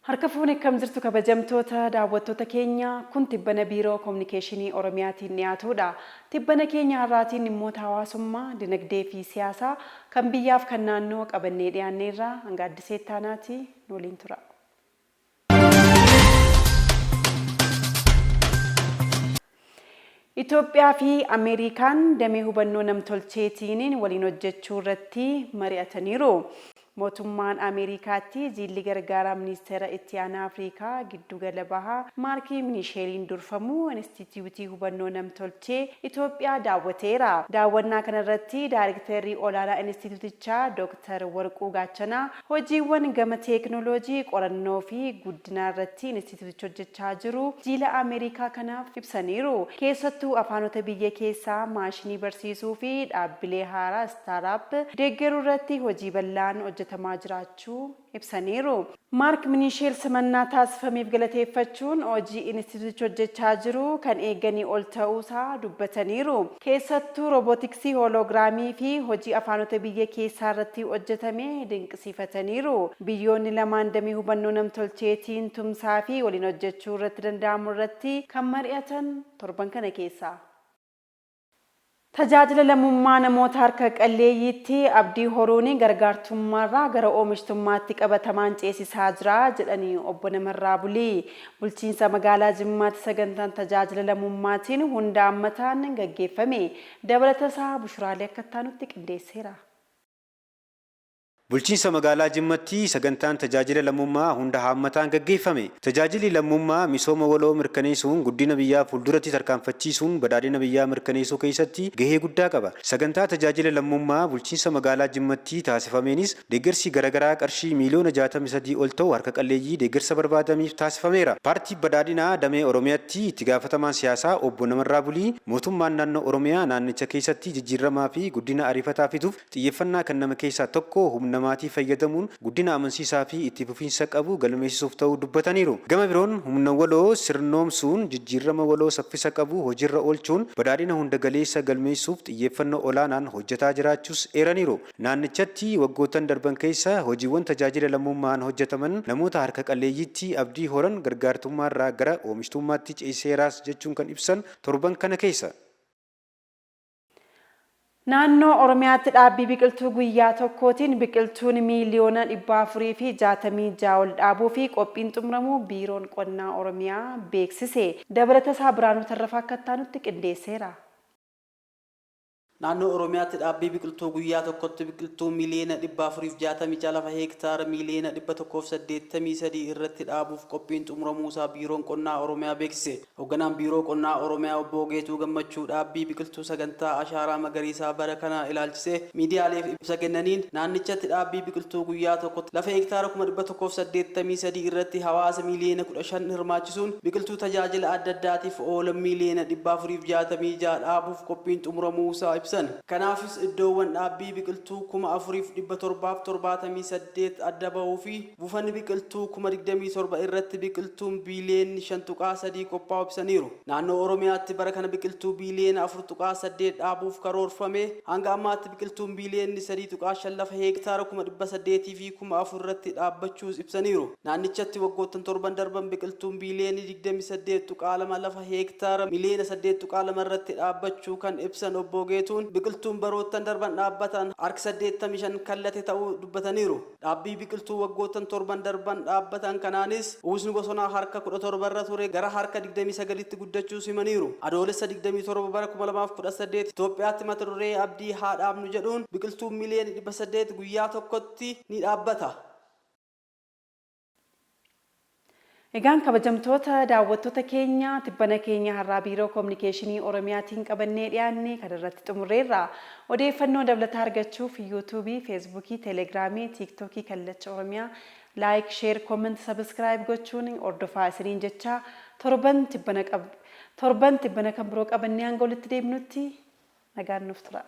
Harka fuune kam jirtu kabajamtoota daawwattoota keenya kun tibbana biiroo kominikeeshinii Oromiyaatiin dhiyaatudha. Tibbana keenya har'aatiin dhimmoota hawaasummaa, dinagdee fi siyaasaa kan biyyaaf kan naannoo qabannee dhiyaanneerra hanga addisee taanaati waliin tura. Itoophiyaa fi Ameerikaan damee hubannoo namtolcheetiin waliin hojjechuu irratti mari'ataniiru. Mootummaan Ameerikaatti jilli gargaaraa ministeera itti aanaa Afrikaa giddugala bahaa Maark Minisheeliin durfamu Instituutii hubannoo namtolchee Itoophiyaa daawwateera. Daawwannaa kanarratti Daayirektarri olaanaa Instituutichaa Dr. Warquu Gaachanaa hojiiwwan gama teekinooloojii qorannoo fi guddinaa irratti Instituutichi hojjechaa jiru jila Ameerikaa kanaaf ibsaniiru. Keessattuu afaanota biyya keessaa maashinii barsiisuu fi dhaabbilee haaraa staaraap deeggaruu irratti hojii bal'aan hojjetamaa jiraachuu ibsaniiru. Maark Minisheel simannaa taasifameef galateeffachuun hojii Instituutichi hojjechaa jiru kan eeganii ol ta'uusaa dubbataniiru. Keessattuu roobootiksii hooloogiraamii fi hojii afaanota biyya keessaa irratti hojjetame dinqisiifataniiru. Biyyoonni lamaan damee hubannoo namtolcheetiin tumsaa fi waliin hojjechuu irratti danda'amu irratti kan mari'atan torban kana keessa. Tajaajila lammummaa namoota harka qalleeyyiitti abdii horuun gargaartummaarraa gara oomishtummaatti qabatamaan ceesisaa jira jedhanii obbo Namarraa Bulii. Bulchiinsa magaalaa Jimmaatti sagantaan tajaajila lammummaatiin hunda hammataan gaggeeffame. Dabalatasaa Bushuraalee akka taanutti qindeesseera. Bulchiinsa magaalaa Jimmaatti sagantaan tajaajila lammummaa hunda hammataan gaggeeffame. Tajaajilli lammummaa misooma waloo mirkaneessuun guddina biyyaa fuulduratti tarkaanfachiisuun badhaadhina biyyaa mirkaneessuu keessatti gahee guddaa qaba. Sagantaa tajaajila lammummaa bulchiinsa magaalaa Jimmaatti taasifameenis deeggarsi garaagaraa qarshii miliyoona 63 ol ta'u harka qalleeyyii deeggarsa barbaadamiif taasifameera. Paartii badhaadhinaa damee Oromiyaatti itti gaafatamaan siyaasaa obbo Namarraa Bulii mootummaan naannoo Oromiyaa naannicha keessatti jijjiiramaa fi guddina ariifataa fiduuf xiyyeeffannaa kenname keessaa tokko humna maatii fayyadamuun guddina amansiisaa fi itti fufiinsa qabu galmeessisuuf ta'uu dubbataniiru. Gama biroon humna waloo sirnoomsuun jijjiirama waloo saffisa qabu hojiirra oolchuun badhaadhina hunda galeessa galmeessuuf xiyyeeffannoo olaanaan hojjetaa jiraachuus eeraniiru. Naannichatti waggootan darban keessa hojiiwwan tajaajila lammummaan hojjetaman namoota harka qalleeyyiitti abdii horan gargaartummaarraa gara oomishtummaatti ceesiseeraas jechuun kan ibsan torban kana keessa. Naannoo Oromiyaatti dhaabbii biqiltuu guyyaa tokkootiin biqiltuun miliyoona 466 ol dhaabuu fi qophiin xumuramuu biiroon qonnaa Oromiyaa beeksise. Dabalatasaa Biraanuu Tarrafaa akka taanutti qindeesseera. Naannoo Oromiyaatti dhaabbii biqiltuu guyyaa tokkotti biqiltuu miliyoona 466 lafa heektaara miliyoona 183 irratti dhaabuuf qophiin xumuramuusaa biiroon qonnaa Oromiyaa beeksise. Hoogganaan biiroo qonnaa Oromiyaa obbo Geetuu Gammachuu dhaabbii biqiltuu sagantaa ashaaraa magariisaa bara kana ilaalchisee miidiyaaleef ibsa kennaniin naannichatti dhaabbii biqiltuu guyyaa tokkotti lafa heektaara 183 irratti hawaasa miliyoona 15 hirmaachisuun biqiltuu tajaajila adda addaatiif oolan miliyoona 466 dhaabuuf qophiin xumuramuusaa kanaafis iddoowwan dhaabbii biqiltuu 4778 adda bahuu fi buufanni biqiltuu 27 irratti biqiltuun biiliyoona 5.3 qophaa'u ibsaniiru. Naannoo Oromiyaatti bara kana biqiltuu biiliyoona 4.8 dhaabuuf karoorfame hanga ammaatti biqiltuun biiliyoona 3.5 lafa heektaara 800 fi 1000 irratti dhaabbachuus ibsaniiru. Naannichatti waggoottan torban darban biqiltuun biiliyoona 28.2 lafa heektaara miliyoona 8.2 irratti dhaabbachuu kan ibsan obbo Geetuun biqiltuun baroottan darban dhaabbatan harka 85 kallate ta'uu dubbataniiru. Dhaabbii biqiltuu waggoottan torban darban dhaabbatan kanaanis uwwisni bosonaa harka 17 irra ture gara harka 29tti guddachuu himaniiru. Adoolessa 27 bara 2018 Itoophiyaatti mata duree abdii haa dhaabnu jedhuun biqiltuun miliyoona 800 guyyaa tokkotti ni dhaabbata. Egaan kabajamtoota daawwattoota keenya tibbana keenya har'aa biiroo kominikeeshinii Oromiyaatiin qabannee dhiyaanne kan irratti xumurreerra. Odeeffannoo dabalataa argachuuf yuutuubii, feesbuukii, teelegiraamii, tiiktookii kallacha Oromiyaa laayik, sheer, kooment, sabiskiraayib gochuun hordofaa isiniin jecha torban tibbana kan biroo qabannee hanga walitti deebinutti nagaan nuuf tura.